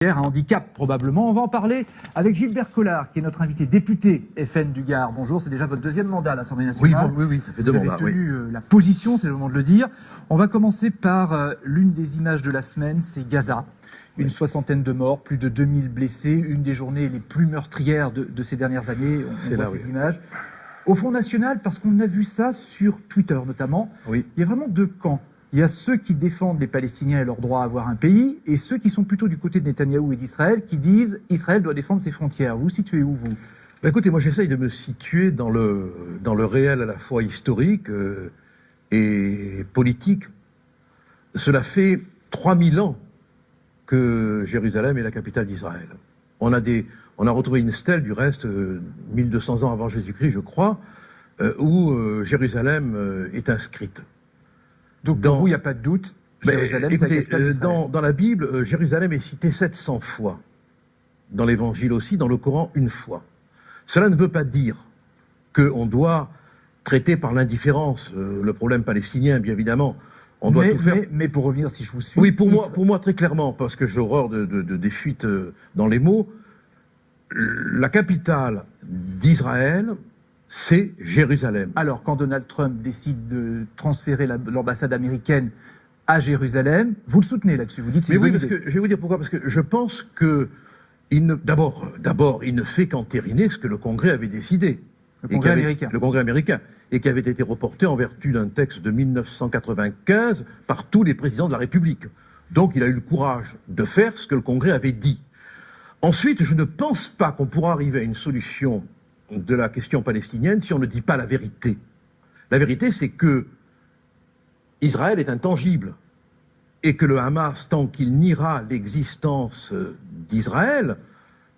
Un handicap, probablement. On va en parler avec Gilbert Collard, qui est notre invité député FN du Gard. Bonjour, c'est déjà votre deuxième mandat à l'Assemblée nationale. Oui, ça fait deux mandats. Vous avez tenu la position, c'est le moment de le dire. On va commencer par l'une des images de la semaine, c'est Gaza. Une soixantaine de morts, plus de 2000 blessés, une des journées les plus meurtrières de ces dernières années. On voit ces images. Au Front National, parce qu'on a vu ça sur Twitter notamment, il y a vraiment deux camps. Il y a ceux qui défendent les Palestiniens et leur droit à avoir un pays, et ceux qui sont plutôt du côté de Netanyahou et d'Israël, qui disent Israël doit défendre ses frontières. Vous situez où, vous ? Écoutez, moi j'essaye de me situer dans le réel à la fois historique et politique. Cela fait 3000 ans que Jérusalem est la capitale d'Israël. On a retrouvé une stèle, du reste, 1200 ans avant Jésus-Christ, je crois, où Jérusalem est inscrite. Donc pour vous, il n'y a pas de doute, Jérusalem, c'est la capitale d'Israël. Dans la Bible, Jérusalem est citée 700 fois. Dans l'Évangile aussi, dans le Coran, une fois. Cela ne veut pas dire qu'on doit traiter par l'indifférence le problème palestinien, bien évidemment. On doit tout faire. Mais pour revenir, si je vous suis... Oui, pour moi très clairement, parce que j'ai horreur des fuites dans les mots, la capitale d'Israël, c'est Jérusalem. Alors, quand Donald Trump décide de transférer l'ambassade américaine à Jérusalem, vous le soutenez là-dessus. Vous dites c'est une bonne idée. Je vais vous dire pourquoi. Parce que je pense que d'abord, il ne fait qu'entériner ce que le Congrès avait décidé. Le Congrès américain. Et qui avait été reporté en vertu d'un texte de 1995 par tous les présidents de la République. Donc, il a eu le courage de faire ce que le Congrès avait dit. Ensuite, je ne pense pas qu'on pourra arriver à une solution de la question palestinienne si on ne dit pas la vérité. La vérité, c'est que Israël est intangible et que le Hamas, tant qu'il niera l'existence d'Israël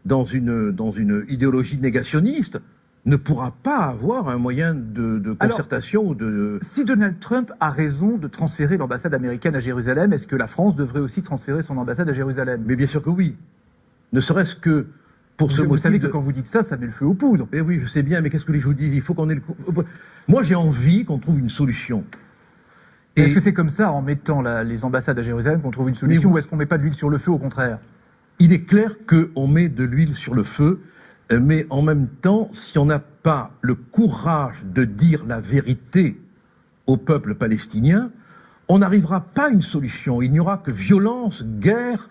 dans une idéologie négationniste, ne pourra pas avoir un moyen de concertation. Alors, ou de... Si Donald Trump a raison de transférer l'ambassade américaine à Jérusalem, est-ce que la France devrait aussi transférer son ambassade à Jérusalem ? Mais bien sûr que oui. Ne serait-ce que pour ce motif. Vous savez que quand vous dites ça, ça met le feu aux poudres. Eh oui, je sais bien, mais qu'est-ce que je vous dis ? Il faut qu'on ait le... Moi, j'ai envie qu'on trouve une solution. Est-ce que c'est comme ça, en mettant les ambassades à Jérusalem, qu'on trouve une solution, ou est-ce qu'on ne met pas de l'huile sur le feu, au contraire ? Il est clair qu'on met de l'huile sur le feu, mais en même temps, si on n'a pas le courage de dire la vérité au peuple palestinien, on n'arrivera pas à une solution. Il n'y aura que violence, guerre,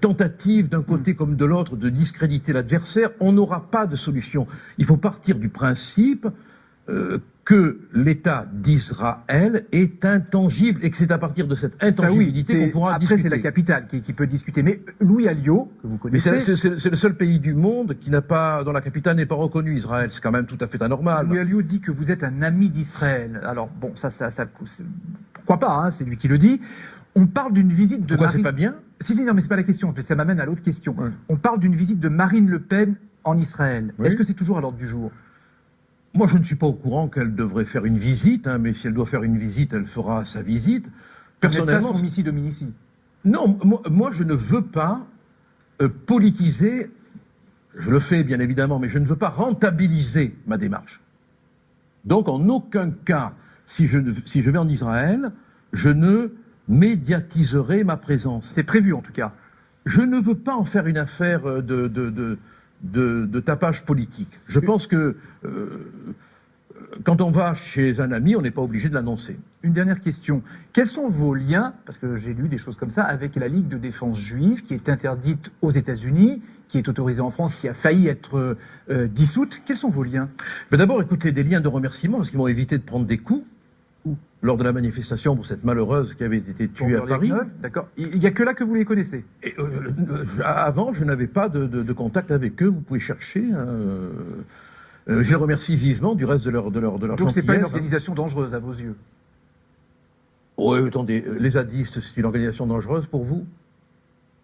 tentative d'un côté comme de l'autre de discréditer l'adversaire. On n'aura pas de solution. Il faut partir du principe que l'État d'Israël est intangible et que c'est à partir de cette intangibilité qu'on pourra discuter. Après, c'est la capitale qui peut discuter. Mais Louis Alliot, que vous connaissez... Mais c'est le seul pays du monde dont la capitale n'est pas reconnue, Israël. C'est quand même tout à fait anormal. Louis Alliot dit que vous êtes un ami d'Israël. Alors, bon, ça pourquoi pas, hein, c'est lui qui le dit. On parle d'une visite de Pourquoi c'est pas bien ? Si, non, mais c'est pas la question. Ça m'amène à l'autre question. Ouais. On parle d'une visite de Marine Le Pen en Israël. Oui. Est-ce que c'est toujours à l'ordre du jour ? Moi, je ne suis pas au courant qu'elle devrait faire une visite, mais si elle doit faire une visite, elle fera sa visite. Personnellement, vous n'êtes pas son Missi Dominici. Non, moi, je ne veux pas politiser. Je le fais, bien évidemment, mais je ne veux pas rentabiliser ma démarche. Donc, en aucun cas, si je vais en Israël, je ne médiatiserai ma présence. C'est prévu, en tout cas. Je ne veux pas en faire une affaire de tapage politique. Je pense que quand on va chez un ami, on n'est pas obligé de l'annoncer. Une dernière question. Quels sont vos liens, parce que j'ai lu des choses comme ça, avec la Ligue de défense juive, qui est interdite aux États-Unis, qui est autorisée en France, qui a failli être dissoute. Quels sont vos liens ? D'abord, écoutez, des liens de remerciement, parce qu'ils m'ont évité de prendre des coups lors de la manifestation pour cette malheureuse qui avait été tuée à Paris. D'accord. Il n'y a que là que vous les connaissez. Avant, je n'avais pas de contact avec eux. Vous pouvez chercher. Je les remercie vivement du reste de leur gentillesse. Donc c'est pas une organisation dangereuse à vos yeux ? Oui, attendez, les zadistes, c'est une organisation dangereuse pour vous ?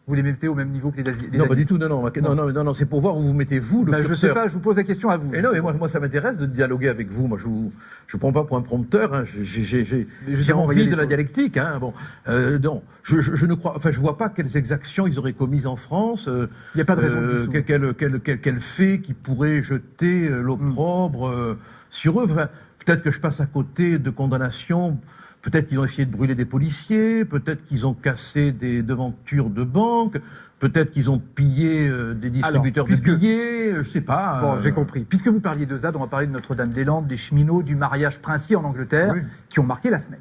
Vous les mettez au même niveau que les zadistes ? Non, pas du tout, non, c'est pour voir où vous mettez vous, le curseur. Je ne sais pas, je vous pose la question à vous. Et non, mais moi, ça m'intéresse de dialoguer avec vous. Moi, je ne prends pas pour un prompteur, hein. J'ai envie de la dialectique, hein. Bon, non, je ne crois, enfin, je vois pas quelles exactions ils auraient commises en France. Il n'y a pas de raison. Quel fait qui pourrait jeter l'opprobre sur eux. Enfin, peut-être que je passe à côté de condamnations Peut-être qu'ils ont essayé de brûler des policiers, peut-être qu'ils ont cassé des devantures de banques, peut-être qu'ils ont pillé des distributeurs de billets, je sais pas. Bon, j'ai compris. Puisque vous parliez de ZAD, on va parler de Notre-Dame-des-Landes, des cheminots, du mariage princier en Angleterre, qui ont marqué la semaine.